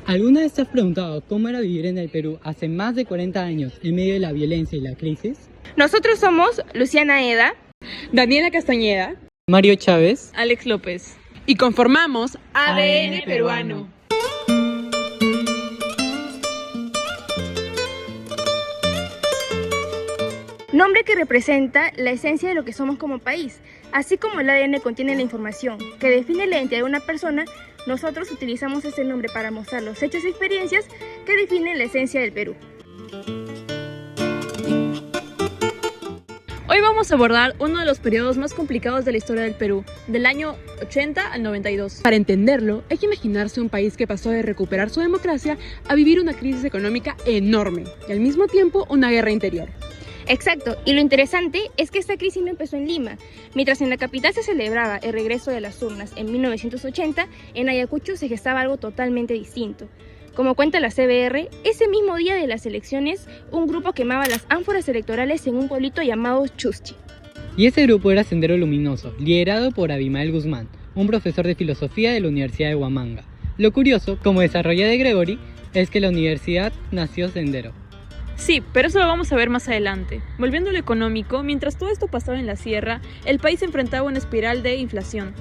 ¿Alguna vez te has preguntado cómo era vivir en el Perú hace más de 40 años en medio de la violencia y la crisis? Nosotros somos Luciana Eda, Daniela Castañeda, Mario Chávez. Alex López. Y conformamos ADN ADN Peruano. nombre que representa la esencia de lo que somos como país. Así como el ADN contiene la información que define la identidad de una persona, nosotros utilizamos ese nombre para mostrar los hechos y experiencias que definen la esencia del Perú. Hoy vamos a abordar uno de los periodos más complicados de la historia del Perú, del año 80 al 92. Para entenderlo, hay que imaginarse un país que pasó de recuperar su democracia a vivir una crisis económica enorme y al mismo tiempo una guerra interior. Exacto, y lo interesante es que esta crisis no empezó en Lima. Mientras en la capital se celebraba el regreso de las urnas en 1980, en Ayacucho se gestaba algo totalmente distinto. Como cuenta la CBR, ese mismo día de las elecciones, un grupo quemaba las ánforas electorales en un pueblito llamado Chuschi. Y ese grupo era Sendero Luminoso, liderado por Abimael Guzmán, un profesor de filosofía de la Universidad de Huamanga. Lo curioso, como desarrolla de Gregory, es que la universidad nació Sendero. Sí, pero eso lo vamos a ver más adelante. Volviendo a lo económico, mientras todo esto pasaba en la sierra, el país enfrentaba una espiral de inflación.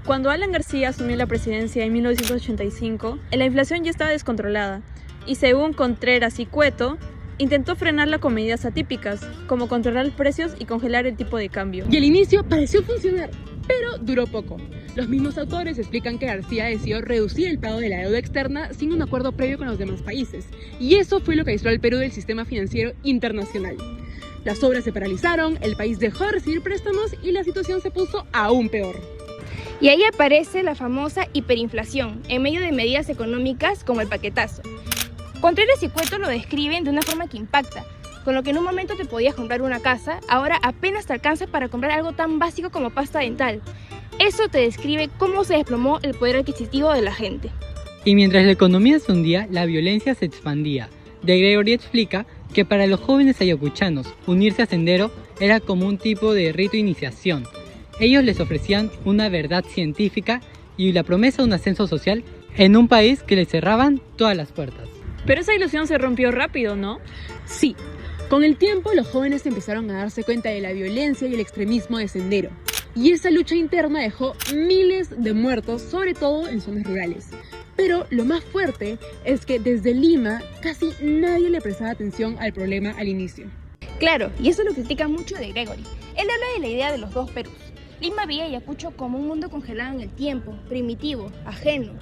Cuando Alan García asumió la presidencia en 1985, la inflación ya estaba descontrolada, y según Contreras y Cueto, intentó frenarla con medidas atípicas, como controlar precios y congelar el tipo de cambio. Y al inicio pareció funcionar, pero duró poco. Los mismos autores explican que García decidió reducir el pago de la deuda externa sin un acuerdo previo con los demás países, y eso fue lo que aisló al Perú del sistema financiero internacional. Las obras se paralizaron, el país dejó de recibir préstamos y la situación se puso aún peor. Y ahí aparece la famosa hiperinflación, en medio de medidas económicas como el paquetazo. Contreras y Cueto lo describen de una forma que impacta. Con lo que en un momento te podías comprar una casa, ahora apenas te alcanza para comprar algo tan básico como pasta dental. Eso te describe cómo se desplomó el poder adquisitivo de la gente. Y mientras la economía se hundía, la violencia se expandía. De Gregory explica que para los jóvenes ayacuchanos, unirse a Sendero era como un tipo de rito de iniciación. Ellos les ofrecían una verdad científica y la promesa de un ascenso social en un país que les cerraban todas las puertas. Pero esa ilusión se rompió rápido, ¿no? Sí, con el tiempo los jóvenes empezaron a darse cuenta de la violencia y el extremismo de Sendero. Y esa lucha interna dejó miles de muertos, sobre todo en zonas rurales. Pero lo más fuerte es que desde Lima casi nadie le prestaba atención al problema al inicio. Claro, y eso lo critica mucho de Gregory. Él habla de la idea de los dos Perús. Lima veía a Ayacucho como un mundo congelado en el tiempo, primitivo, ajeno.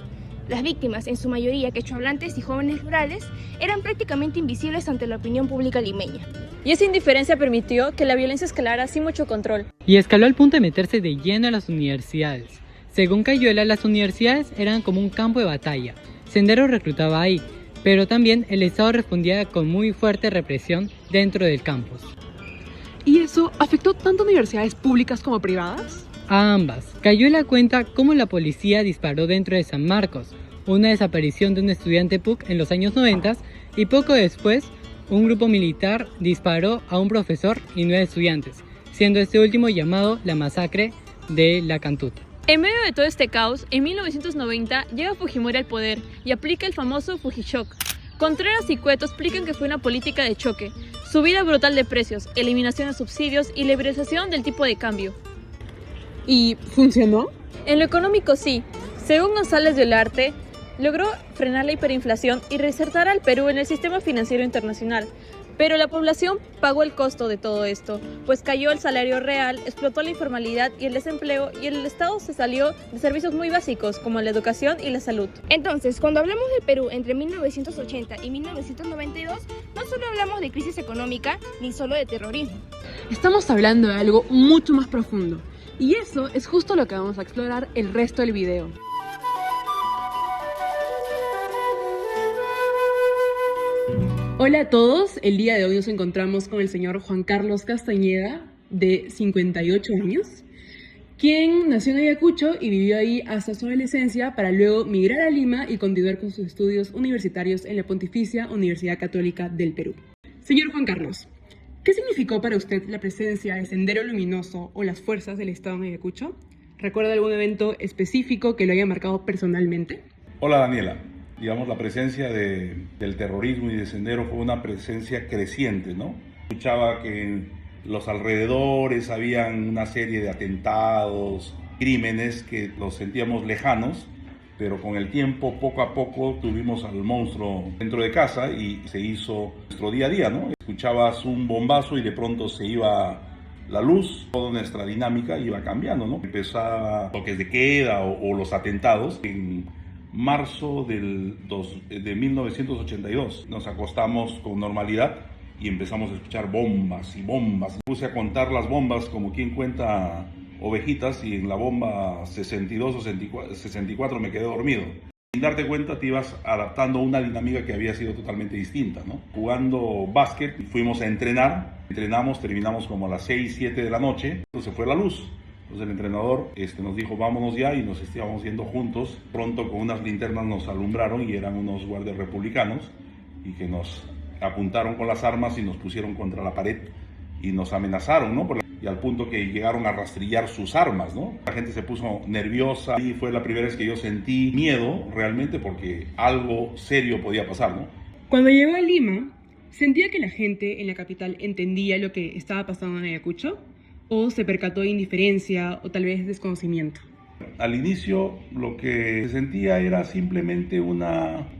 Las víctimas, en su mayoría quechohablantes y jóvenes rurales, eran prácticamente invisibles ante la opinión pública limeña. Y esa indiferencia permitió que la violencia escalara sin mucho control. Y escaló al punto de meterse de lleno a las universidades. Según Cayuela, las universidades eran como un campo de batalla. Sendero reclutaba ahí, pero también el Estado respondía con muy fuerte represión dentro del campus. ¿Y eso afectó tanto a universidades públicas como privadas? A ambas. Cayuela cuenta cómo la policía disparó dentro de San Marcos, una desaparición de un estudiante PUC en los años 90, y poco después un grupo militar disparó a un profesor y 9 estudiantes, siendo este último llamado la masacre de la Cantuta. En medio de todo este caos, en 1990 llega Fujimori al poder y aplica el famoso Fujishock. Contreras y Cueto explican que fue una política de choque, subida brutal de precios, eliminación de subsidios y liberalización del tipo de cambio. ¿Y funcionó? En lo económico sí. Según González del Arte, logró frenar la hiperinflación y reinsertar al Perú en el sistema financiero internacional. Pero la población pagó el costo de todo esto, pues cayó el salario real, explotó la informalidad y el desempleo, y el Estado se salió de servicios muy básicos como la educación y la salud. Entonces, cuando hablamos del Perú entre 1980 y 1992, no solo hablamos de crisis económica ni solo de terrorismo. Estamos hablando de algo mucho más profundo. Y eso es justo lo que vamos a explorar el resto del video. Hola a todos, el día de hoy nos encontramos con el señor Juan Carlos Castañeda, de 58 años, quien nació en Ayacucho y vivió ahí hasta su adolescencia para luego migrar a Lima y continuar con sus estudios universitarios en la Pontificia Universidad Católica del Perú. Señor Juan Carlos, ¿qué significó para usted la presencia de Sendero Luminoso o las fuerzas del Estado en Ayacucho? ¿Recuerda algún evento específico que lo haya marcado personalmente? Hola Daniela, Digamos, la presencia del terrorismo y de Sendero fue una presencia creciente, ¿no? Escuchaba que en los alrededores habían una serie de atentados, crímenes que los sentíamos lejanos, pero con el tiempo, poco a poco, tuvimos al monstruo dentro de casa y se hizo nuestro día a día, ¿no? Escuchabas un bombazo y de pronto se iba la luz, toda nuestra dinámica iba cambiando, ¿no? Empezaba toques de queda o los atentados. En marzo de 1982 nos acostamos con normalidad y empezamos a escuchar bombas y bombas. Puse a contar las bombas como quien cuenta ovejitas y en la bomba 62 o 64 me quedé dormido. Sin darte cuenta te ibas adaptando a una dinámica que había sido totalmente distinta, ¿no? Jugando básquet, fuimos a entrenar, entrenamos, terminamos como a las 6, 7 de la noche, entonces fue la luz. Entonces el entrenador nos dijo vámonos ya y nos estábamos yendo juntos. Pronto con unas linternas nos alumbraron y eran unos guardias republicanos y que nos apuntaron con las armas y nos pusieron contra la pared y nos amenazaron, ¿no? Y al punto que llegaron a rastrillar sus armas, ¿no? La gente se puso nerviosa y fue la primera vez que yo sentí miedo realmente porque algo serio podía pasar, ¿no? Cuando llegó a Lima, ¿sentía que la gente en la capital entendía lo que estaba pasando en Ayacucho? ¿O se percató de indiferencia o tal vez desconocimiento? Al inicio lo que se sentía era simplemente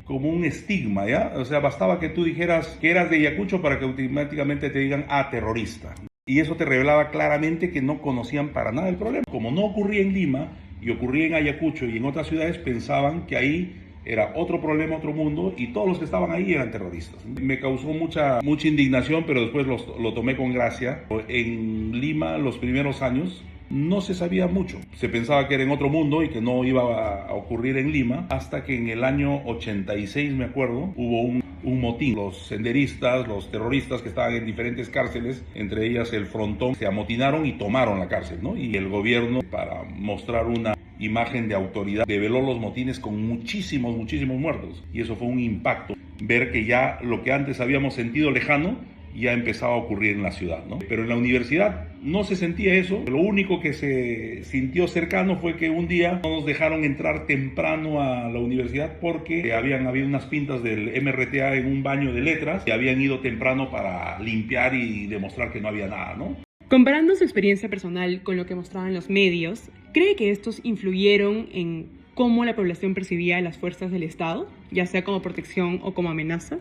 como un estigma, ¿ya? O sea, bastaba que tú dijeras que eras de Ayacucho para que automáticamente te digan, terrorista. Y eso te revelaba claramente que no conocían para nada el problema. Como no ocurría en Lima y ocurría en Ayacucho y en otras ciudades, pensaban que ahí era otro problema, otro mundo, y todos los que estaban ahí eran terroristas. Me causó mucha indignación, pero después lo tomé con gracia. En Lima, los primeros años, no se sabía mucho. Se pensaba que era en otro mundo y que no iba a ocurrir en Lima, hasta que en el año 86, me acuerdo, hubo un motín. Los senderistas, los terroristas que estaban en diferentes cárceles, entre ellas el Frontón, se amotinaron y tomaron la cárcel, ¿no? Y el gobierno, para mostrar una imagen de autoridad, develó los motines con muchísimos muertos. Y eso fue un impacto, ver que ya lo que antes habíamos sentido lejano, ya empezaba a ocurrir en la ciudad, ¿no? Pero en la universidad no se sentía eso. Lo único que se sintió cercano fue que un día no nos dejaron entrar temprano a la universidad porque habían habido unas pintas del MRTA en un baño de letras y habían ido temprano para limpiar y demostrar que no había nada, ¿no? Comparando su experiencia personal con lo que mostraban los medios, ¿cree que estos influyeron en cómo la población percibía a las fuerzas del Estado, ya sea como protección o como amenaza?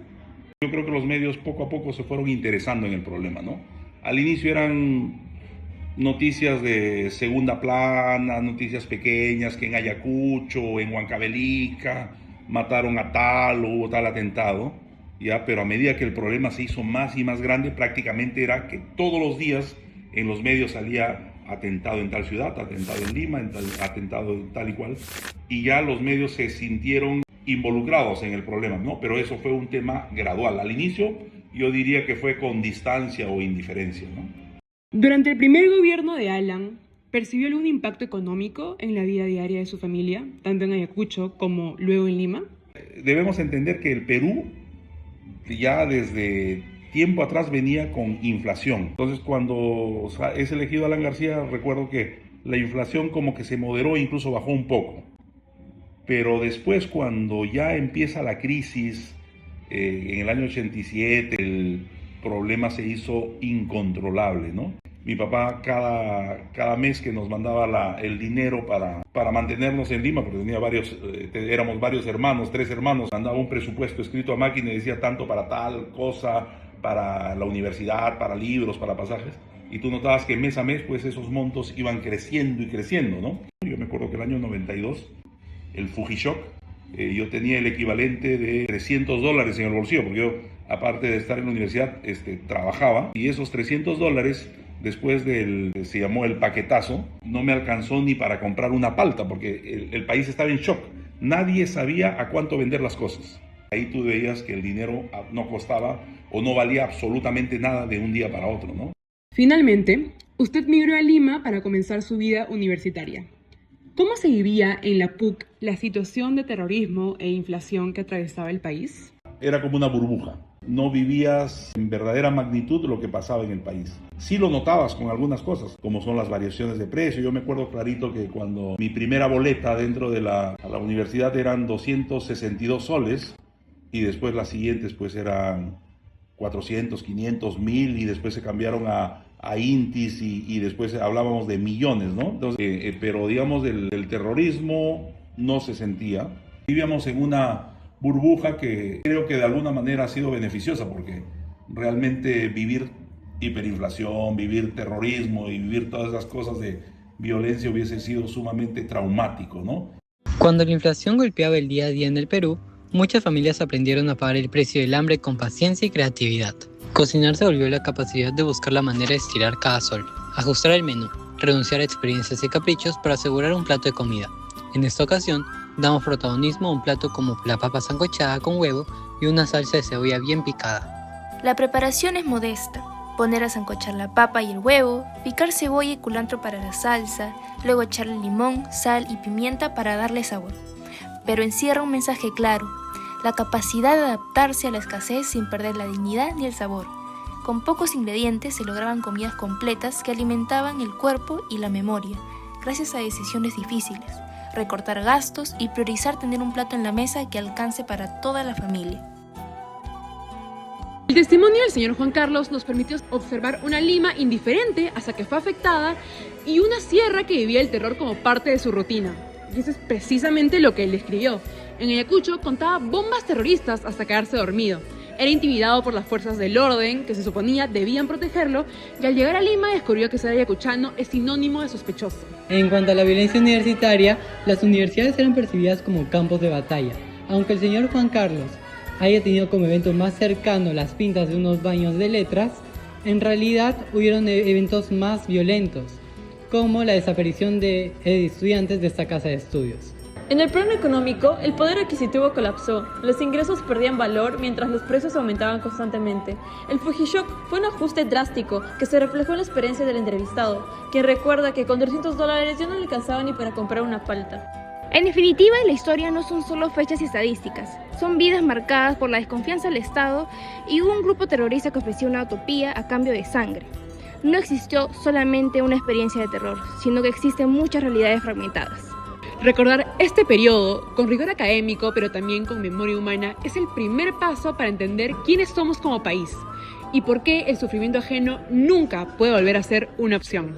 Yo creo que los medios poco a poco se fueron interesando en el problema, ¿no? Al inicio eran noticias de segunda plana, noticias pequeñas, que en Ayacucho, en Huancavelica, mataron a tal o hubo tal atentado, ¿ya? Pero a medida que el problema se hizo más y más grande, prácticamente era que todos los días en los medios salía atentado en tal ciudad, atentado en Lima, atentado en tal y cual, y ya los medios se sintieron involucrados en el problema, ¿no? Pero eso fue un tema gradual. Al inicio yo diría que fue con distancia o indiferencia, ¿no? Durante el primer gobierno de Alan, ¿percibió algún impacto económico en la vida diaria de su familia, tanto en Ayacucho como luego en Lima? Debemos entender que el Perú ya desde tiempo atrás venía con inflación. Entonces cuando es elegido Alan García, recuerdo que la inflación como que se moderó, incluso bajó un poco. Pero después, cuando ya empieza la crisis, en el año 87, el problema se hizo incontrolable, ¿no? Mi papá cada mes que nos mandaba el dinero para mantenernos en Lima, porque tenía éramos varios hermanos, 3 hermanos, mandaba un presupuesto escrito a máquina y decía tanto para tal cosa, para la universidad, para libros, para pasajes. Y tú notabas que mes a mes, pues esos montos iban creciendo y creciendo, ¿no? Yo me acuerdo que el año 92... el Fujishock, yo tenía el equivalente de $300 en el bolsillo, porque yo, aparte de estar en la universidad, trabajaba, y esos $300, después se llamó el paquetazo, no me alcanzó ni para comprar una palta, porque el país estaba en shock. Nadie sabía a cuánto vender las cosas. Ahí tú veías que el dinero no costaba o no valía absolutamente nada de un día para otro, ¿no? Finalmente, usted migró a Lima para comenzar su vida universitaria. ¿Cómo se vivía en la PUC la situación de terrorismo e inflación que atravesaba el país? Era como una burbuja. no vivías en verdadera magnitud lo que pasaba en el país. Sí lo notabas con algunas cosas, como son las variaciones de precio. Yo me acuerdo clarito que cuando mi primera boleta dentro de la universidad eran 262 soles y después las siguientes pues eran 400, 500, 1000 y después se cambiaron a intis y después hablábamos de millones, ¿no? Entonces, pero digamos del terrorismo no se sentía. Vivíamos en una burbuja que creo que de alguna manera ha sido beneficiosa porque realmente vivir hiperinflación, vivir terrorismo y vivir todas esas cosas de violencia hubiese sido sumamente traumático, ¿no? Cuando la inflación golpeaba el día a día en el Perú, muchas familias aprendieron a pagar el precio del hambre con paciencia y creatividad. Cocinar se volvió la capacidad de buscar la manera de estirar cada sol, ajustar el menú, renunciar a experiencias y caprichos para asegurar un plato de comida. En esta ocasión, damos protagonismo a un plato como la papa sancochada con huevo y una salsa de cebolla bien picada. La preparación es modesta. Poner a sancochar la papa y el huevo, picar cebolla y culantro para la salsa, luego echarle limón, sal y pimienta para darle sabor. Pero encierra un mensaje claro: la capacidad de adaptarse a la escasez sin perder la dignidad ni el sabor. Con pocos ingredientes se lograban comidas completas que alimentaban el cuerpo y la memoria, gracias a decisiones difíciles, recortar gastos y priorizar tener un plato en la mesa que alcance para toda la familia. El testimonio del señor Juan Carlos nos permitió observar una Lima indiferente hasta que fue afectada y una sierra que vivía el terror como parte de su rutina. Y eso es precisamente lo que él escribió. En Ayacucho contaba bombas terroristas hasta quedarse dormido. Era intimidado por las fuerzas del orden, que se suponía debían protegerlo, y al llegar a Lima descubrió que ser ayacuchano es sinónimo de sospechoso. En cuanto a la violencia universitaria, las universidades eran percibidas como campos de batalla. Aunque el señor Juan Carlos haya tenido como evento más cercano las pintas de unos baños de letras, en realidad hubieron eventos más violentos, como la desaparición de estudiantes de esta casa de estudios. En el plano económico, el poder adquisitivo colapsó, los ingresos perdían valor mientras los precios aumentaban constantemente. El Fujishock fue un ajuste drástico que se reflejó en la experiencia del entrevistado, quien recuerda que con $300 ya no le alcanzaba ni para comprar una palta. En definitiva, la historia no son solo fechas y estadísticas, son vidas marcadas por la desconfianza del Estado y un grupo terrorista que ofrecía una utopía a cambio de sangre. No existió solamente una experiencia de terror, sino que existen muchas realidades fragmentadas. Recordar este periodo con rigor académico, pero también con memoria humana, es el primer paso para entender quiénes somos como país y por qué el sufrimiento ajeno nunca puede volver a ser una opción.